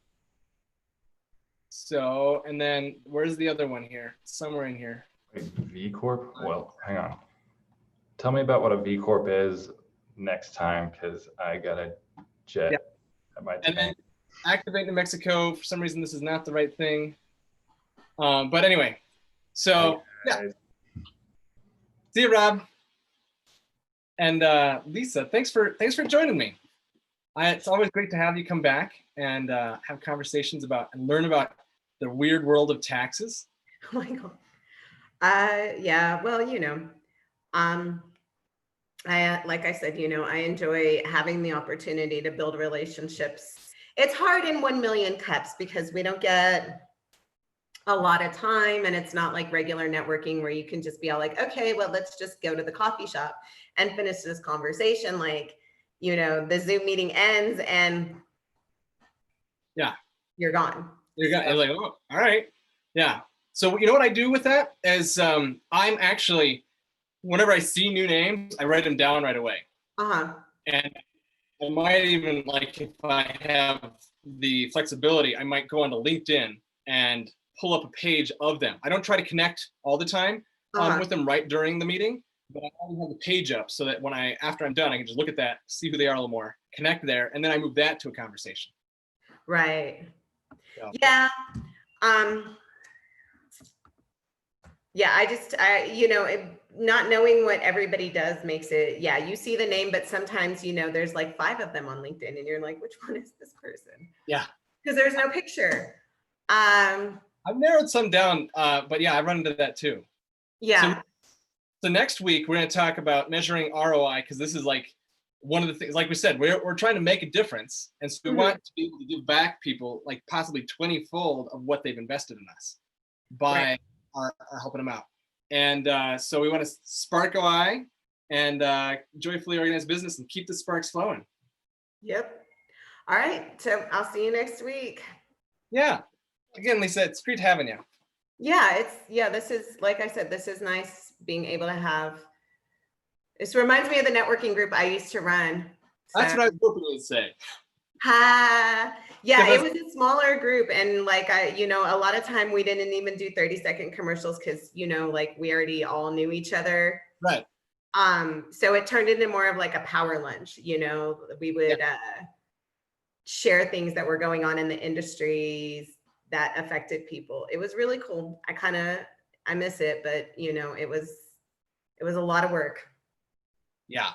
So, and then where's the other one here? Somewhere in here. Wait, V Corp? Well, hang on. Tell me about what a V Corp is next time, because I got a jet at my And then Activate New Mexico. For some reason, this is not the right thing. But anyway, so yeah. See you, Rob. And Lisa, thanks for joining me. It's always great to have you come back and have conversations about and learn about the weird world of taxes. Oh my God. Yeah, well, Like I said, I enjoy having the opportunity to build relationships. It's hard in 1 million cups because we don't get a lot of time, and it's not like regular networking where you can just be all like, okay, well, let's just go to the coffee shop and finish this conversation. Like, the Zoom meeting ends and Yeah, you're gone. you're like, oh, all right. Yeah. So you know what I do with that is I'm actually, whenever I see new names, I write them down right away. Uh-huh. And I might even, like, if I have the flexibility, I might go onto LinkedIn and pull up a page of them. I don't try to connect all the time with them right during the meeting, but I always have the page up so that after I'm done, I can just look at that, see who they are a little more, connect there, and then I move that to a conversation. Right. So. Yeah. Yeah, not knowing what everybody does makes it, yeah, you see the name, but sometimes, there's like 5 of them on LinkedIn and you're like, which one is this person? Yeah. Because there's no picture. I've narrowed some down, but yeah, I run into that too. Yeah. So next week we're going to talk about measuring ROI, because this is like one of the things, like we said, we're trying to make a difference. And so we want to be able to give back people like possibly 20-fold of what they've invested in us by our helping them out. And so we want to spark OI and joyfully organize business and keep the sparks flowing. Yep. All right. So I'll see you next week. Yeah. Again, Lisa, it's great having you. Yeah, this is, like I said, this is nice being able to have, this reminds me of the networking group I used to run. So. That's what I was hoping you'd say. Yeah, it was a smaller group, and like a lot of time we didn't even do 30-second commercials because like we already all knew each other. Right. So it turned into more of like a power lunch. We would share things that were going on in the industries that affected people. It was really cool. I miss it, but it was a lot of work. Yeah.